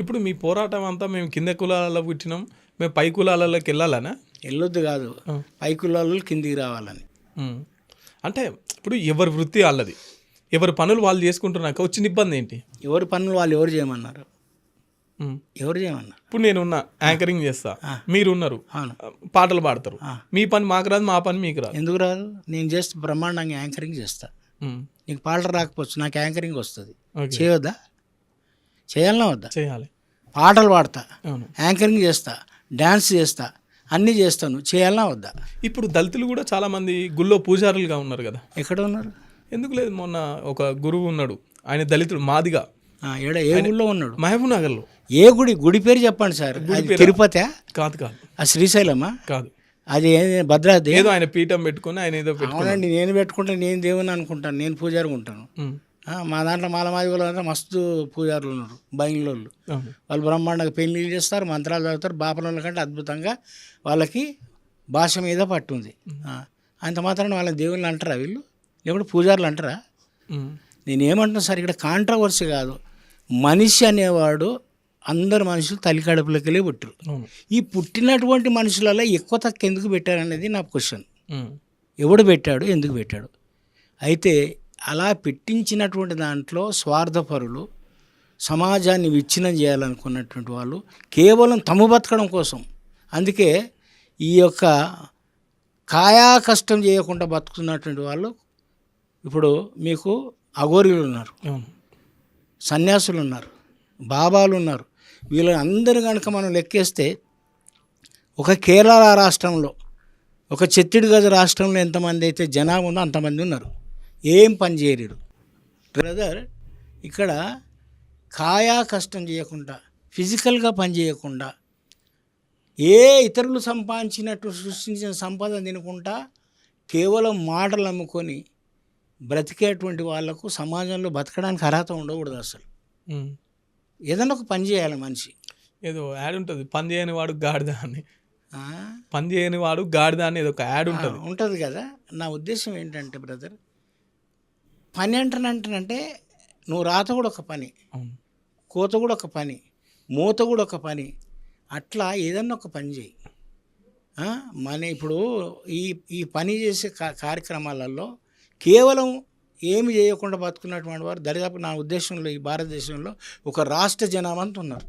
ఇప్పుడు మీ పోరాటం అంతా మేము కింద కులాలలో పుట్టినాం, మేము పై కులాలలోకి వెళ్ళాలనా? వెళ్ళొద్దు కాదు, పై కులాలు కిందికి రావాలని. అంటే ఇప్పుడు ఎవరి వృత్తి వాళ్ళది, ఎవరి పనులు వాళ్ళు చేసుకుంటున్నాక వచ్చిన ఇబ్బంది ఏంటి? ఎవరి పనులు వాళ్ళు ఎవరు చేయమన్నారు? ఎవరు చేయమన్నారు? ఇప్పుడు నేనున్నా యాంకరింగ్ చేస్తా, మీరు ఉన్నారు పాటలు పాడతారు, మీ పని మాకు రాదు, మా పని మీకు రాదు. ఎందుకు రాదు? నేను చేస్తే బ్రహ్మాండంగా యాంకరింగ్ చేస్తా. నీకు పాటలు రాకపోవచ్చు, నాకు యాంకరింగ్ వస్తుంది. చేయొద్దా? చేయాలన్నా వద్దా? చేయాలి. పాటలు పాడతా, యాంకరింగ్ చేస్తా, డ్యాన్స్ చేస్తా, అన్నీ చేస్తాను. చేయాలన్నా వద్దా? ఇప్పుడు దళితులు కూడా చాలా మంది గుళ్ళో పూజారులుగా ఉన్నారు కదా. ఎక్కడ ఉన్నారు? ఎందుకు లేదు? మొన్న ఒక గురువు ఉన్నాడు, ఆయన దళితుడు, మాదిగా. ఏ గుడిలో ఉన్నాడు? మహబూబ్ నగర్లో. ఏ గుడి? గుడి పేరు చెప్పండి సార్. తిరుపతి? కాదు కాదు. అది శ్రీశైలమా? కాదు. అది భద్రాద్రి. ఏదో ఆయన పీఠం పెట్టుకుని ఆయన ఏదో అవునండి, నేను పెట్టుకుంటే నేను దేవుని అనుకుంటాను, నేను పూజారిగా ఉంటాను. మా దాంట్లో మాలమాదిగోళ్ళు అంటే మస్తు పూజారులు ఉన్నారు, బయలుళ్ళు. వాళ్ళు బ్రహ్మాండంగా పెళ్ళిళ్ళు చేస్తారు, మంత్రాలు చదువుతారు. బాపనోళ్ళ కంటే అద్భుతంగా వాళ్ళకి భాష మీద పట్టుంది. అంత మాత్రాన్ని వాళ్ళని దేవుళ్ళు అంటారా వీళ్ళు? లేకుంటే పూజారులు అంటారా? నేనేమంటున్నా సార్, ఇక్కడ కాంట్రవర్సీ కాదు. మనిషి అనేవాడు అందరు మనుషులు తల్లి కడుపులోకి వెళ్ళి పుట్టారు. ఈ పుట్టినటువంటి మనుషులలో ఎక్కువ తక్కువ ఎందుకు పెట్టారనేది నా క్వశ్చన్. ఎవడు పెట్టాడు, ఎందుకు పెట్టాడు? అయితే అలా పెట్టించినటువంటి దాంట్లో స్వార్థపరులు, సమాజాన్ని విచ్ఛిన్నం చేయాలనుకున్నటువంటి వాళ్ళు కేవలం తమ బతకడం కోసం, అందుకే ఈ యొక్క కాయా కష్టం చేయకుండా బతుకుతున్నటువంటి వాళ్ళు ఇప్పుడు మీకు అఘోరీలు ఉన్నారు, సన్యాసులు ఉన్నారు, బాబాలు ఉన్నారు. వీళ్ళని అందరూ కనుక మనం లెక్కేస్తే ఒక కేరళ రాష్ట్రంలో, ఒక ఛత్తీస్గఢ్ రాష్ట్రంలో ఎంతమంది అయితే జనాభా ఉందో అంతమంది ఉన్నారు. ఏం పని చేయరు బ్రదర్. ఇక్కడ కాయా కష్టం చేయకుండా, ఫిజికల్గా పని చేయకుండా, ఏ ఇతరులు సంపాదించినట్టు సృష్టించిన సంపద తినకుండా కేవలం మాటలు అమ్ముకొని బ్రతికేటువంటి వాళ్లకు సమాజంలో బతకడానికి అర్హత ఉండకూడదు అసలు. ఏదన్నా ఒక పని చేయాలి మనిషి. ఏదో యాడ్ ఉంటుంది, పని చేయని వాడు గాడిద అని. పని చేయని వాడు గాడిద అని ఏదో ఒక యాడ్ ఉంటుంది కదా. నా ఉద్దేశం ఏంటంటే బ్రదర్, పని అంటానంటే నువ్వు రాత కూడా ఒక పని, కోత కూడా ఒక పని, మూత కూడా ఒక పని. అట్లా ఏదన్నా ఒక పని చేయి. మన ఇప్పుడు ఈ పని చేసే కార్యక్రమాలలో కేవలం ఏమి చేయకుండా బతుకున్నటువంటి వారు దరిదాపు నా ఉద్దేశంలో ఈ భారతదేశంలో ఒక రాష్ట్ర జనాభా అంతా ఉన్నారు.